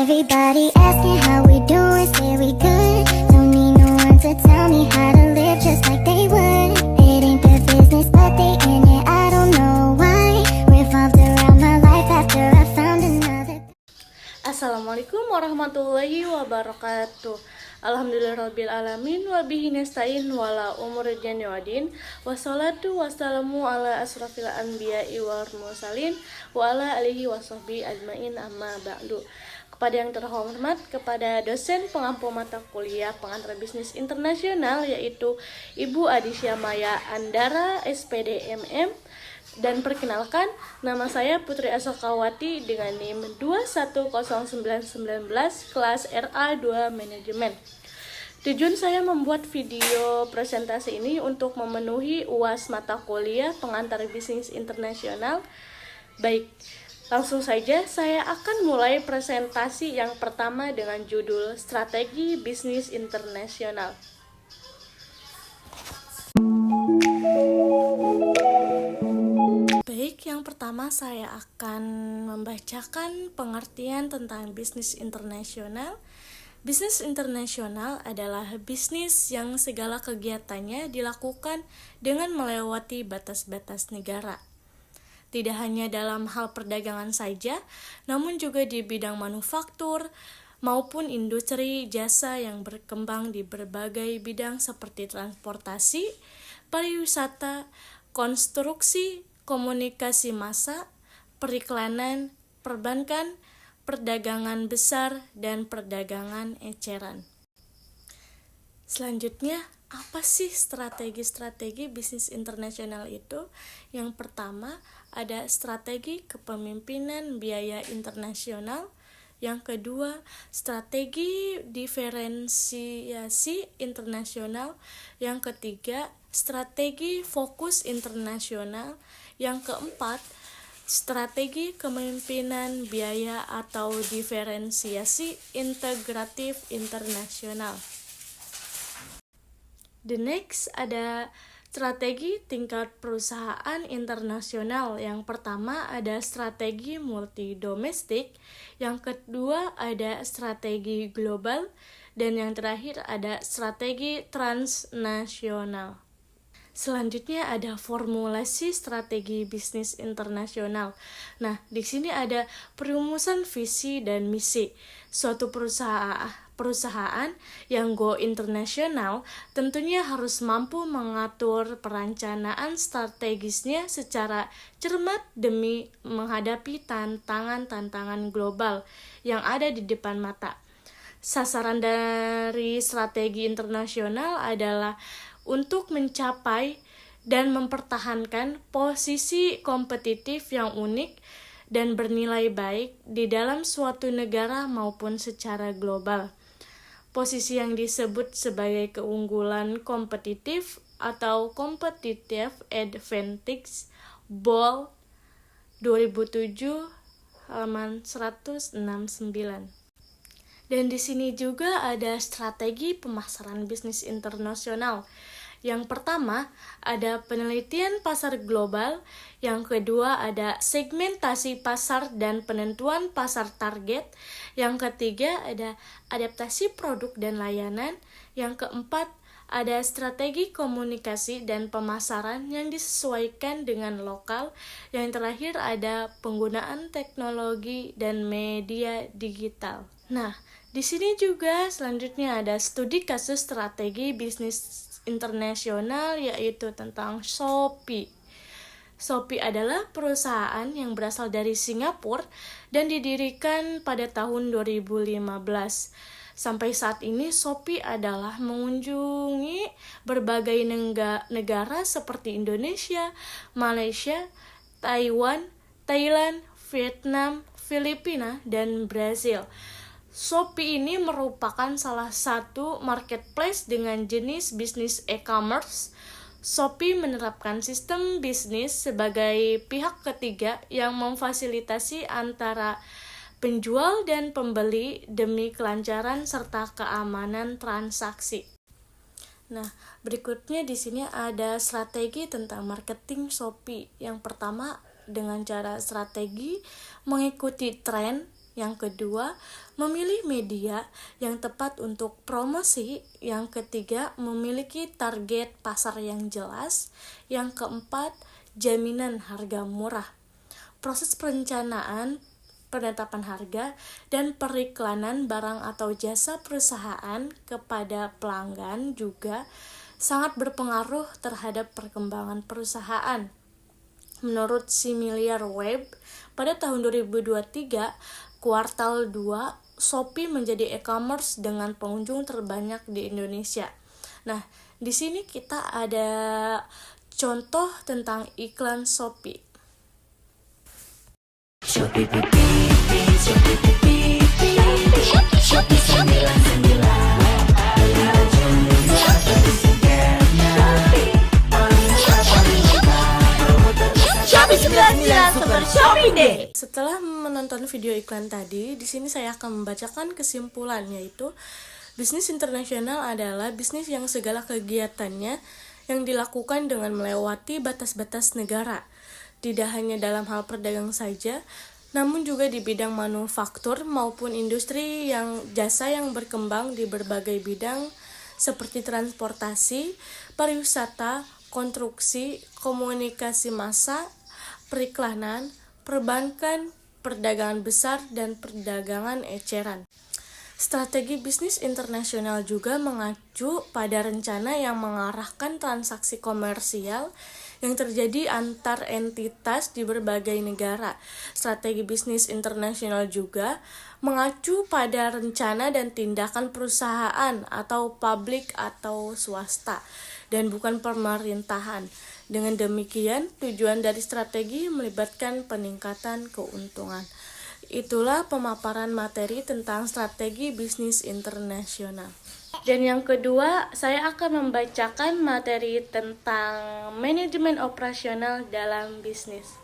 Everybody asking how we doing, say we good. Don't need no one to tell me how to live just like they would. It ain't their business, but they in it, I don't know why. Revolved around my life after I found another. Assalamualaikum warahmatullahi wabarakatuh. Alhamdulillahirrabbilalamin. Wabihi nasta'in wala umur jani wadin. Wassalatu wassalamu ala asrafil anbiya'i wal mursalin wa ala alihi wasahbihi ajmain amma ba'du. Kepada yang terhormat, kepada dosen pengampu mata kuliah pengantar bisnis internasional yaitu Ibu Adisya Maya Andara SPD MM. Dan perkenalkan, nama saya Putri Asokawati dengan NIM 210919 kelas RA2 Manajemen. Tujuan saya membuat video presentasi ini untuk memenuhi UAS mata kuliah pengantar bisnis internasional. Baik, langsung saja saya akan mulai presentasi yang pertama dengan judul Strategi Bisnis Internasional. Baik, yang pertama saya akan membacakan pengertian tentang bisnis internasional. Bisnis internasional adalah bisnis yang segala kegiatannya dilakukan dengan melewati batas-batas negara. Tidak hanya dalam hal perdagangan saja, namun juga di bidang manufaktur maupun industri jasa yang berkembang di berbagai bidang seperti transportasi, pariwisata, konstruksi, komunikasi massa, periklanan, perbankan, perdagangan besar, dan perdagangan eceran. Selanjutnya, apa sih strategi-strategi bisnis internasional itu? Yang pertama, ada strategi kepemimpinan biaya internasional. Yang kedua, strategi diferensiasi internasional. Yang ketiga, strategi fokus internasional. Yang keempat, strategi kepemimpinan biaya atau diferensiasi integratif internasional. The next ada strategi tingkat perusahaan internasional. Yang pertama ada strategi multidomestik, yang kedua ada strategi global, dan yang terakhir ada strategi transnasional. Selanjutnya ada formulasi strategi bisnis internasional. Nah, di sini ada perumusan visi dan misi. Suatu perusahaan yang go internasional tentunya harus mampu mengatur perencanaan strategisnya secara cermat demi menghadapi tantangan-tantangan global yang ada di depan mata. Sasaran dari strategi internasional adalah untuk mencapai dan mempertahankan posisi kompetitif yang unik dan bernilai baik di dalam suatu negara maupun secara global. Posisi yang disebut sebagai keunggulan kompetitif atau competitive advantage, BOL 2007 halaman 169. Dan di sini juga ada strategi pemasaran bisnis internasional. Yang pertama ada penelitian pasar global, yang kedua ada segmentasi pasar dan penentuan pasar target, yang ketiga ada adaptasi produk dan layanan, yang keempat ada strategi komunikasi dan pemasaran yang disesuaikan dengan lokal, yang terakhir ada penggunaan teknologi dan media digital. Nah, di sini juga selanjutnya ada studi kasus strategi bisnis internasional yaitu tentang Shopee. Shopee adalah perusahaan yang berasal dari Singapura dan didirikan pada tahun 2015. Sampai saat ini Shopee adalah mengunjungi berbagai negara seperti Indonesia, Malaysia, Taiwan, Thailand, Vietnam, Filipina, dan Brazil. Shopee ini merupakan salah satu marketplace dengan jenis bisnis e-commerce. Shopee menerapkan sistem bisnis sebagai pihak ketiga yang memfasilitasi antara penjual dan pembeli demi kelancaran serta keamanan transaksi. Nah, berikutnya di sini ada strategi tentang marketing Shopee. Yang pertama dengan cara strategi mengikuti tren. Yang kedua, memilih media yang tepat untuk promosi. Yang ketiga, memiliki target pasar yang jelas. Yang keempat, jaminan harga murah. Proses perencanaan, penetapan harga, dan periklanan barang atau jasa perusahaan kepada pelanggan juga sangat berpengaruh terhadap perkembangan perusahaan. Menurut Similar Web, pada tahun 2023, kuartal 2, Shopee menjadi e-commerce dengan pengunjung terbanyak di Indonesia. Nah, di sini kita ada contoh tentang iklan Shopee. Shopee Pipi, Shopee Pipi, Shopee 99. Shopee 99 Super Shopping Day. Setelah menonton video iklan tadi, di sini saya akan membacakan kesimpulan, yaitu bisnis internasional adalah bisnis yang segala kegiatannya yang dilakukan dengan melewati batas-batas negara. Tidak hanya dalam hal perdagang saja, namun juga di bidang manufaktur maupun industri yang jasa yang berkembang di berbagai bidang seperti transportasi, pariwisata, konstruksi, komunikasi massa, periklanan, perbankan, perdagangan besar, dan perdagangan eceran. Strategi bisnis internasional juga mengacu pada rencana yang mengarahkan transaksi komersial yang terjadi antar entitas di berbagai negara. Strategi bisnis internasional juga mengacu pada rencana dan tindakan perusahaan atau publik atau swasta dan bukan pemerintahan. Dengan demikian, tujuan dari strategi melibatkan peningkatan keuntungan. Itulah pemaparan materi tentang strategi bisnis internasional. Dan yang kedua, saya akan membacakan materi tentang manajemen operasional dalam bisnis.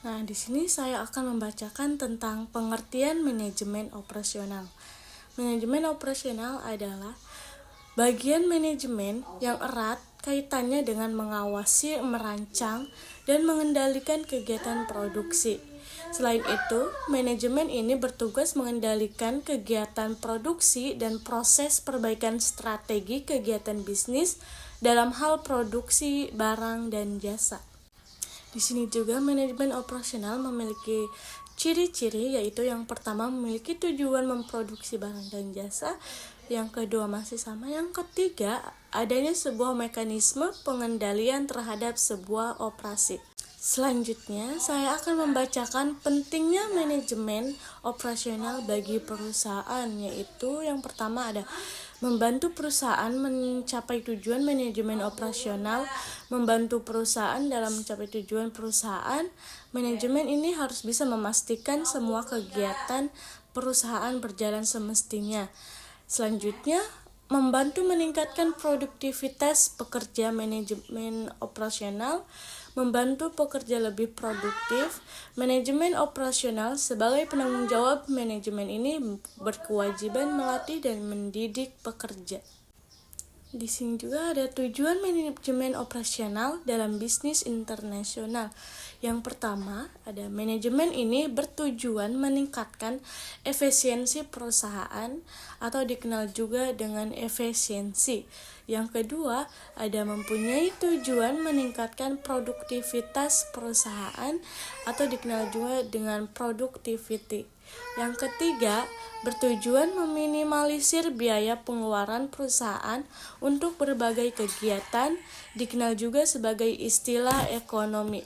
Nah, di sini saya akan membacakan tentang pengertian manajemen operasional. Manajemen operasional adalah bagian manajemen yang erat kaitannya dengan mengawasi, merancang, dan mengendalikan kegiatan produksi. Selain itu, manajemen ini bertugas mengendalikan kegiatan produksi dan proses perbaikan strategi kegiatan bisnis dalam hal produksi barang dan jasa. Di sini juga manajemen operasional memiliki ciri-ciri, yaitu yang pertama memiliki tujuan memproduksi barang dan jasa, yang kedua masih sama, yang ketiga adanya sebuah mekanisme pengendalian terhadap sebuah operasi. Selanjutnya, saya akan membacakan pentingnya manajemen operasional bagi perusahaan, yaitu yang pertama ada membantu perusahaan mencapai tujuan. Manajemen operasional membantu perusahaan dalam mencapai tujuan perusahaan. Manajemen ini harus bisa memastikan semua kegiatan perusahaan berjalan semestinya. Selanjutnya, membantu meningkatkan produktivitas pekerja. Manajemen operasional membantu pekerja lebih produktif. Manajemen operasional sebagai penanggung jawab manajemen ini berkewajiban melatih dan mendidik pekerja. Di sini juga ada tujuan manajemen operasional dalam bisnis internasional. Yang pertama, ada manajemen ini bertujuan meningkatkan efisiensi perusahaan atau dikenal juga dengan efisiensi. Yang kedua, ada mempunyai tujuan meningkatkan produktivitas perusahaan atau dikenal juga dengan productivity. Yang ketiga, bertujuan meminimalisir biaya pengeluaran perusahaan untuk berbagai kegiatan, dikenal juga sebagai istilah ekonomi.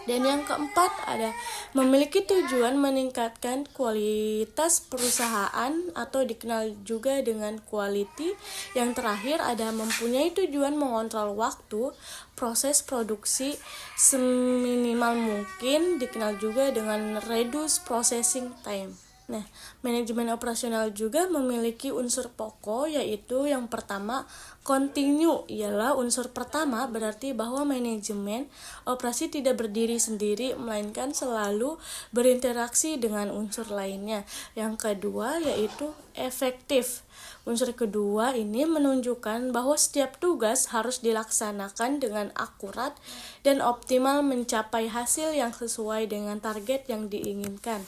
Dan yang keempat ada memiliki tujuan meningkatkan kualitas perusahaan atau dikenal juga dengan quality. Yang terakhir ada mempunyai tujuan mengontrol waktu proses produksi seminimal mungkin, dikenal juga dengan reduce processing time. Nah, manajemen operasional juga memiliki unsur pokok, yaitu yang pertama, continue, ialah unsur pertama berarti bahwa manajemen operasi tidak berdiri sendiri, melainkan selalu berinteraksi dengan unsur lainnya. Yang kedua, yaitu efektif. Unsur kedua ini menunjukkan bahwa setiap tugas harus dilaksanakan dengan akurat dan optimal mencapai hasil yang sesuai dengan target yang diinginkan.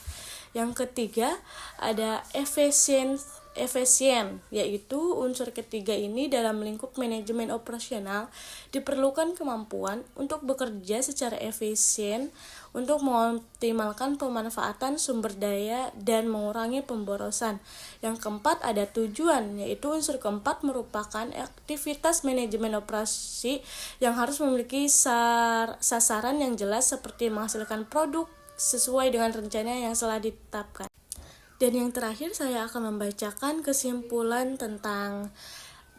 Yang ketiga ada efisien, yaitu unsur ketiga ini dalam lingkup manajemen operasional diperlukan kemampuan untuk bekerja secara efisien untuk mengoptimalkan pemanfaatan sumber daya dan mengurangi pemborosan. Yang keempat ada tujuan, yaitu unsur keempat merupakan aktivitas manajemen operasi yang harus memiliki sasaran yang jelas seperti menghasilkan produk sesuai dengan rencana yang telah ditetapkan. Dan yang terakhir saya akan membacakan kesimpulan tentang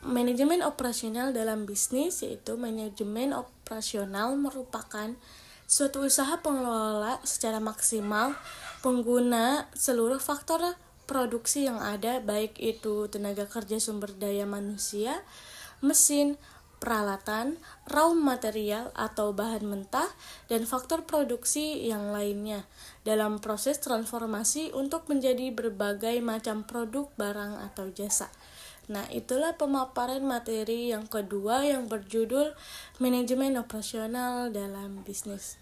manajemen operasional dalam bisnis, yaitu manajemen operasional merupakan suatu usaha pengelola secara maksimal pengguna seluruh faktor produksi yang ada, baik itu tenaga kerja, sumber daya manusia, mesin, peralatan, raw material atau bahan mentah, dan faktor produksi yang lainnya dalam proses transformasi untuk menjadi berbagai macam produk, barang, atau jasa. Nah, itulah pemaparan materi yang kedua yang berjudul manajemen operasional dalam bisnis.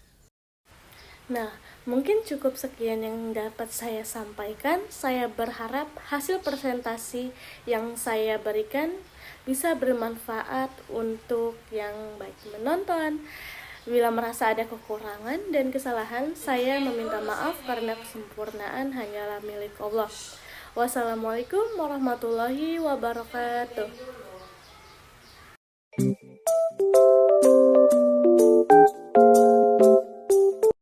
Nah, mungkin cukup sekian yang dapat saya sampaikan. Saya berharap hasil presentasi yang saya berikan bisa bermanfaat untuk yang baik menonton. Bila merasa ada kekurangan dan kesalahan, saya meminta maaf karena kesempurnaan hanyalah milik Allah. Wassalamualaikum warahmatullahi wabarakatuh.